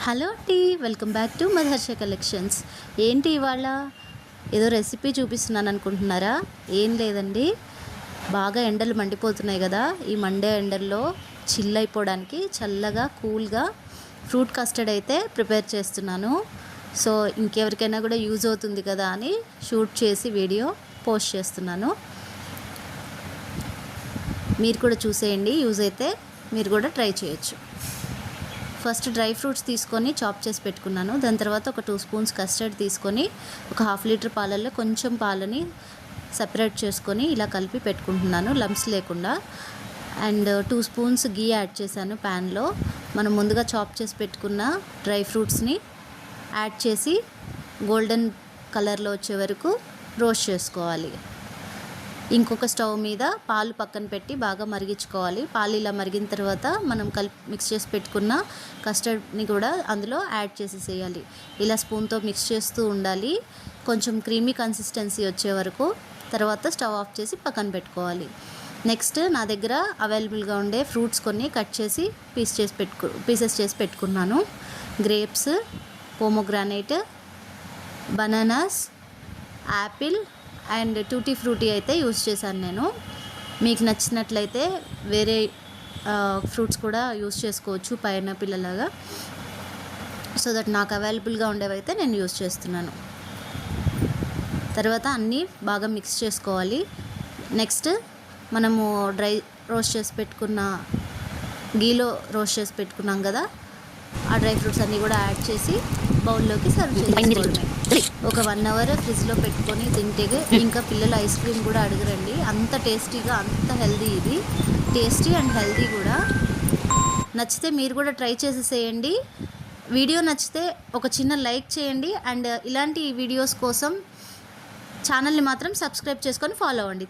Hello అండి, welcome back to మధర్ష collections. ఏంటి ఇవాళ ఏదో రెసిపీ చూపిస్తున్నాను అనుకుంటున్నారా? ఏం లేదండి, బాగా ఎండలు మండిపోతున్నాయి కదా. ఈ మండే ఎండల్లో చిల్ అయిపోవడానికి చల్లగా కూల్గా ఫ్రూట్ కస్టర్డ్ అయితే ప్రిపేర్ చేస్తున్నాను. సో ఇంకెవరికైనా కూడా యూజ్ అవుతుంది కదా అని షూట్ చేసి వీడియో పోస్ట్ చేస్తున్నాను. మీరు కూడా చూసేయండి, యూజ్ అయితే మీరు కూడా ట్రై చేయొచ్చు. ఫస్ట్ డ్రై ఫ్రూట్స్ తీసుకొని చాప్ చేసి పెట్టుకున్నాను. దాని తర్వాత ఒక 2 స్పూన్స్ కస్టర్డ్ తీసుకొని ఒక హాఫ్ లీటర్ పాలల్లో కొంచెం పాలని సపరేట్ చేసుకొని ఇలా కలిపి పెట్టుకుంటున్నాను లంప్స్ లేకుండా. అండ్ 2 స్పూన్స్ గీ యాడ్ చేశాను ప్యాన్లో. మనం ముందుగా చాప్ చేసి పెట్టుకున్న డ్రై ఫ్రూట్స్ని యాడ్ చేసి గోల్డెన్ కలర్లో వచ్చే వరకు రోస్ట్ చేసుకోవాలి. ఇంకొక స్టవ్ మీద పాలు పక్కన పెట్టి బాగా మరిగించుకోవాలి. పాలు ఇలా మరిగిన తర్వాత మనం మిక్స్ చేసి పెట్టుకున్న కస్టర్డ్ని కూడా అందులో యాడ్ చేసేసేయాలి. ఇలా స్పూన్తో మిక్స్ చేస్తూ ఉండాలి కొంచెం క్రీమీ కన్సిస్టెన్సీ వచ్చే వరకు. తర్వాత స్టవ్ ఆఫ్ చేసి పక్కన పెట్టుకోవాలి. నెక్స్ట్ నా దగ్గర అవైలబుల్గా ఉండే ఫ్రూట్స్ కొన్ని కట్ చేసి పీసెస్ చేసి పెట్టుకున్నాను. Grapes, pomegranate, bananas, apple and tutti frutti అయితే యూజ్ చేశాను నేను. మీకు నచ్చినట్లయితే వేరే ఫ్రూట్స్ కూడా యూజ్ చేసుకోవచ్చు పైనాపిల్ లాగా. సో దట్ నాకు అవైలబుల్గా ఉండేవైతే నేను యూజ్ చేస్తున్నాను. తర్వాత అన్నీ బాగా మిక్స్ చేసుకోవాలి. నెక్స్ట్ మనము రోస్ట్ చేసి పెట్టుకున్న గీలో రోస్ట్ చేసి పెట్టుకున్నాం కదా, ఆ డ్రై ఫ్రూట్స్ అన్నీ కూడా యాడ్ చేసి బౌల్లోకి సర్వ్ చేసుకోవడమే. ఒక 1 అవర్ ఫ్రిడ్జ్లో పెట్టుకొని తింటే ఇంకా పిల్లలు ఐస్ క్రీమ్ కూడా అడగరండి. అంత టేస్టీగా, అంత హెల్దీ. ఇది టేస్టీ అండ్ హెల్దీ కూడా. నచ్చితే మీరు కూడా ట్రై చేసేసేయండి. వీడియో నచ్చితే ఒక చిన్న లైక్ చేయండి. అండ్ ఇలాంటి వీడియోస్ కోసం ఛానల్ని మాత్రం సబ్స్క్రైబ్ చేసుకొని ఫాలో అవ్వండి.